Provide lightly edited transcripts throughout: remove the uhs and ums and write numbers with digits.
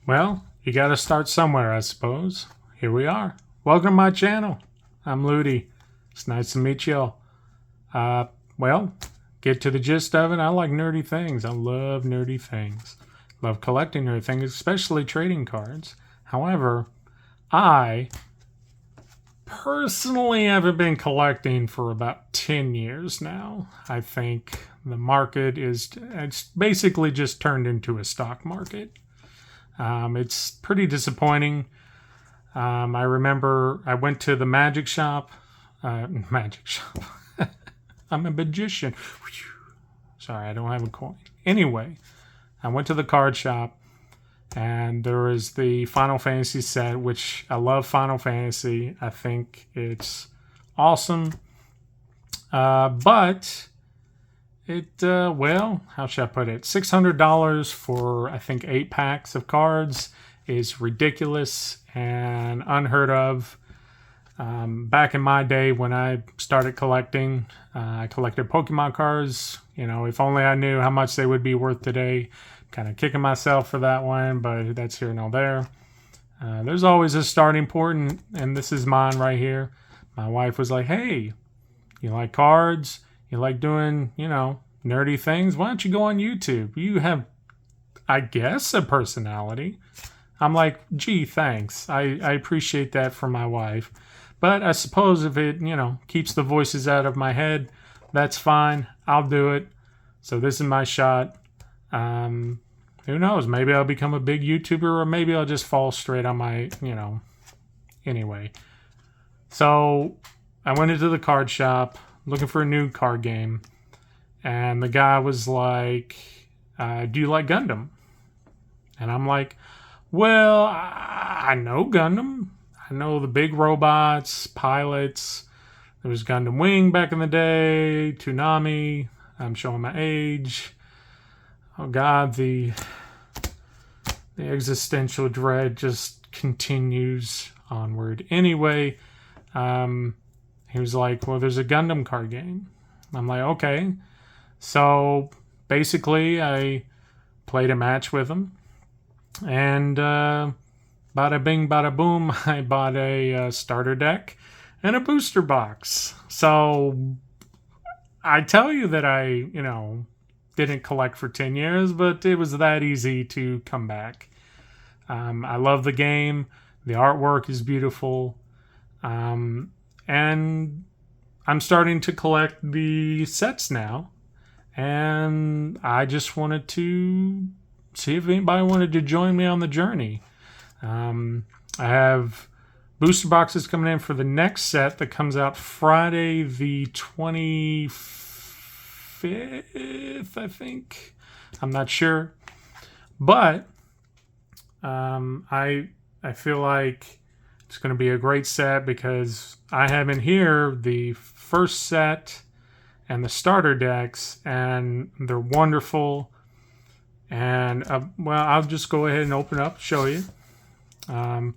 Well, you got to start somewhere, I suppose. Here we are. Welcome to my channel. I'm Looty. It's nice to meet y'all. Well, get to the gist of it. I like nerdy things. I love nerdy things. Love collecting nerdy things, especially trading cards. However, I personally haven't been collecting for about 10 years now. I think the market it's basically just turned into a stock market. It's pretty disappointing. I remember I went to the magic shop. Magic shop. I'm a magician. Sorry, I don't have a coin. Anyway, I went to the card shop, and there was the Final Fantasy set, which I love Final Fantasy. I think it's awesome. But well, how should I put it? $600 for, I think, 8 packs of cards is ridiculous and unheard of. Back in my day when I started collecting, I collected Pokemon cards. You know, if only I knew how much they would be worth today. Kind of kicking myself for that one, but that's here and there. There's always a starting point, and this is mine right here. My wife was like, hey, you like cards? You like doing, nerdy things? Why don't you go on YouTube? You have, I guess, a personality. I'm like, gee, thanks. I appreciate that from my wife. But I suppose if it, keeps the voices out of my head, that's fine. I'll do it. So this is my shot. Who knows? Maybe I'll become a big YouTuber, or maybe I'll just fall straight on my, Anyway. So I went into the card shop looking for a new card game. And the guy was like, do you like Gundam? And I'm like, well, I know Gundam. I know the big robots, pilots. There was Gundam Wing back in the day, Toonami. I'm showing my age. Oh, God, the existential dread just continues onward. Anyway, he was like, well, there's a Gundam card game. I'm like, okay. So basically, I played a match with him, and bada bing, bada boom, I bought a starter deck and a booster box. So I tell you that I, didn't collect for 10 years, but it was that easy to come back. I love the game. The artwork is beautiful. And I'm starting to collect the sets now. And I just wanted to see if anybody wanted to join me on the journey. I have booster boxes coming in for the next set that comes out Friday the 25th, I think. I'm not sure. But I feel like it's going to be a great set because I have in here the first set and the starter decks, and they're wonderful. And well, I'll just go ahead and open up, show you. I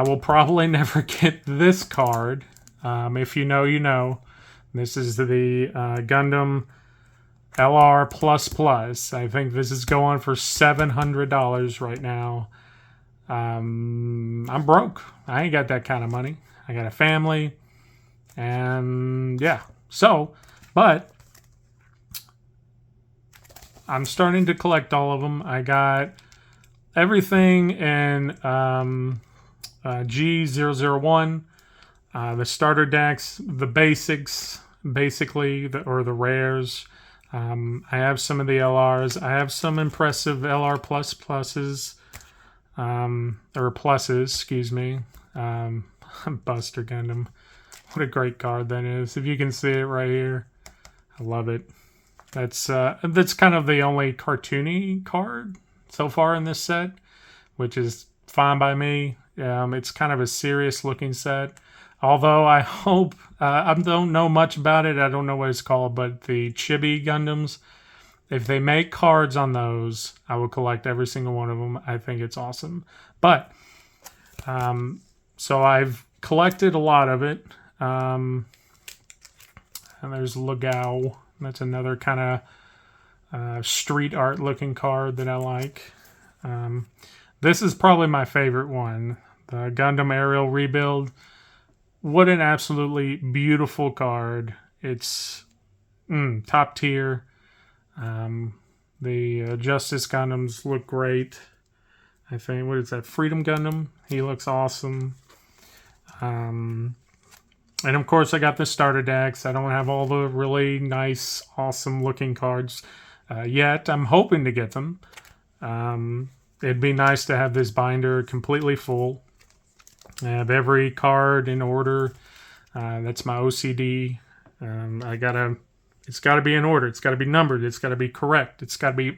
will probably never get this card. If you know, you know. This is the Gundam LR++. I think this is going for $700 right now. I'm broke. I ain't got that kind of money. I got a family. And yeah. So, but I'm starting to collect all of them. I got everything in G001, the starter decks, the basics, basically, or the rares. I have some of the LRs. I have some impressive LR++s, or pluses, excuse me. Buster Gundam. What a great card that is. If you can see it right here. I love it. That's kind of the only cartoony card so far in this set, which is fine by me. It's kind of a serious looking set. Although I hope, I don't know much about it. I don't know what it's called, but the Chibi Gundams, if they make cards on those, I will collect every single one of them. I think it's awesome. But, so I've collected a lot of it. And there's Legao. That's another kind of street art looking card that I like. This is probably my favorite one. The Gundam Aerial Rebuild. What an absolutely beautiful card. It's top tier. The Justice Gundams look great. I think, what is that? Freedom Gundam. He looks awesome. And of course, I got the starter decks. I don't have all the really nice, awesome looking cards yet. I'm hoping to get them. It'd be nice to have this binder completely full. I have every card in order. That's my OCD. It's got to be in order. It's got to be numbered. It's got to be correct. It's got to be,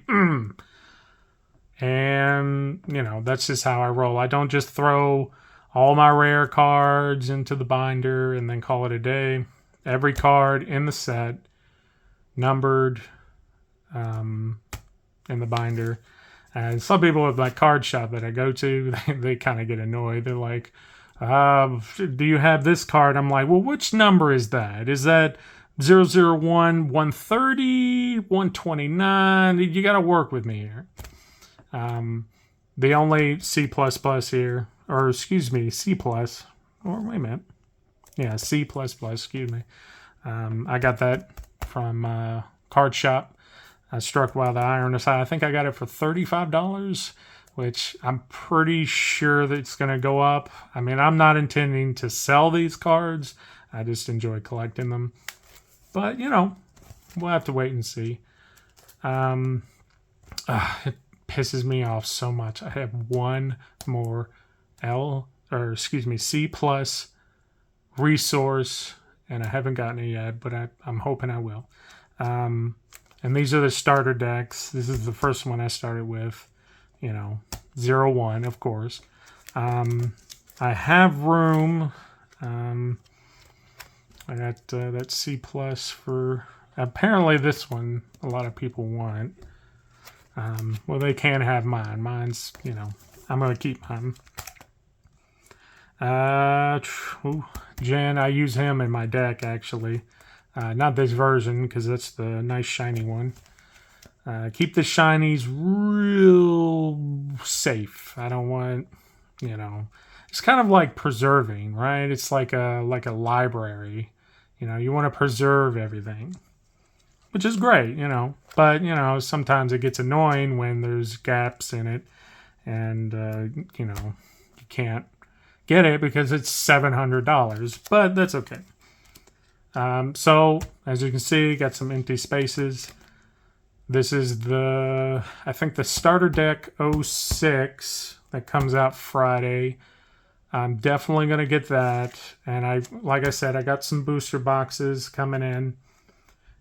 And, that's just how I roll. I don't just throw all my rare cards into the binder and then call it a day. Every card in the set, numbered in the binder. And some people at my card shop that I go to, they kind of get annoyed. They're like, do you have this card? I'm like, well, which number is that? Is that 001, 130, 129? You got to work with me here. The only C++ here, or excuse me, C+, or wait a minute. Yeah, C++, excuse me. I got that from Card Shop. I struck while the iron is high. I think I got it for $35, which I'm pretty sure that it's going to go up. I mean, I'm not intending to sell these cards. I just enjoy collecting them. But, we'll have to wait and see. It pisses me off so much. I have one more C+ resource, and I haven't gotten it yet, but I'm hoping I will. And these are the starter decks. This is the first one I started with, 01, of course. I have room. I got that C+ for, apparently this one a lot of people want. Well, they can have mine. Mine's, I'm going to keep mine. Jen, I use him in my deck, actually. Not this version, because that's the nice shiny one. Keep the shinies real safe. I don't want, it's kind of like preserving, right? It's like a library. You want to preserve everything, which is great, But, sometimes it gets annoying when there's gaps in it and, you can't get it because it's $700, but that's okay. So, as you can see, got some empty spaces. This is I think the starter deck 06 that comes out Friday. I'm definitely going to get that. And like I said, I got some booster boxes coming in.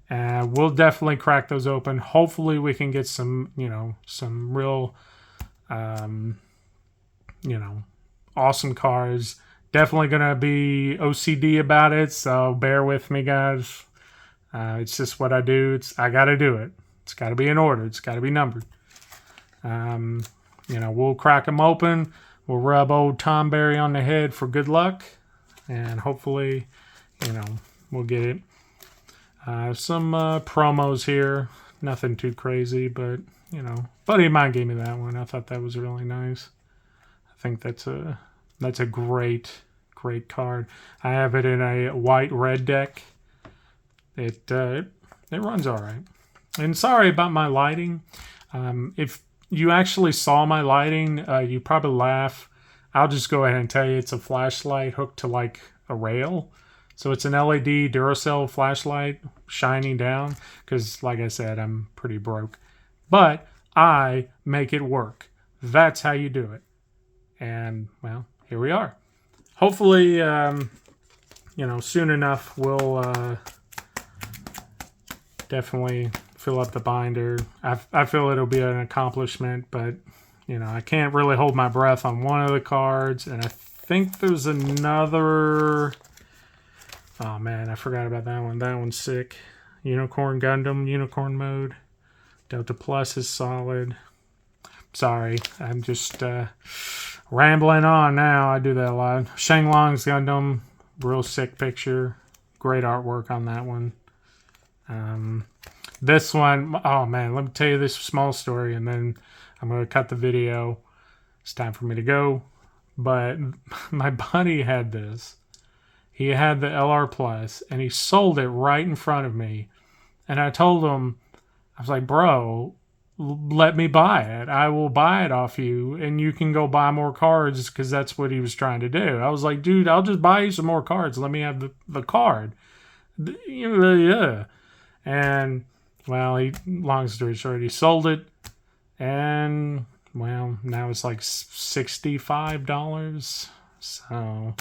And we'll definitely crack those open. Hopefully we can get some, some real, awesome cards. Definitely going to be OCD about it, so bear with me, guys. It's just what I do. I got to do it. It's got to be in order. It's got to be numbered. We'll crack them open. We'll rub old Tom Berry on the head for good luck. And hopefully, we'll get it. Some promos here. Nothing too crazy, but, buddy of mine gave me that one. I thought that was really nice. I think that's a great card. I have it in a white-red deck. It runs all right. And sorry about my lighting. If you actually saw my lighting, you probably laugh. I'll just go ahead and tell you it's a flashlight hooked to like a rail. So it's an LED Duracell flashlight shining down because, like I said, I'm pretty broke. But I make it work. That's how you do it. And, well, here we are. Hopefully, soon enough, we'll definitely fill up the binder. I feel it'll be an accomplishment, but, I can't really hold my breath on one of the cards. And I think there's another... Oh, man, I forgot about that one. That one's sick. Unicorn Gundam, Unicorn Mode. Delta Plus is solid. Sorry, I'm just rambling on now. I do that a lot. Shenlong's Gundam, real sick picture. Great artwork on that one. This one, oh man, let me tell you this small story and then I'm going to cut the video. It's time for me to go. But my buddy had this. He had the LR Plus, and he sold it right in front of me. And I told him, I was like, bro, let me buy it. I will buy it off you, and you can go buy more cards, because that's what he was trying to do. I was like, dude, I'll just buy you some more cards. Let me have the card. Yeah. And, well, long story short, he sold it. And, well, now it's like $65. So,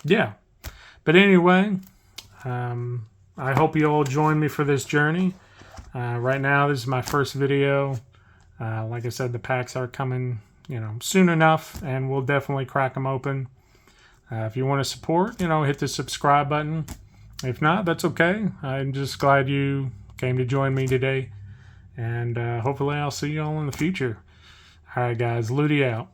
yeah. But anyway, I hope you all join me for this journey. Right now, this is my first video. Like I said, the packs are coming, soon enough, and we'll definitely crack them open. If you want to support, hit the subscribe button. If not, that's okay. I'm just glad you came to join me today. And hopefully I'll see you all in the future. All right, guys. Looty out.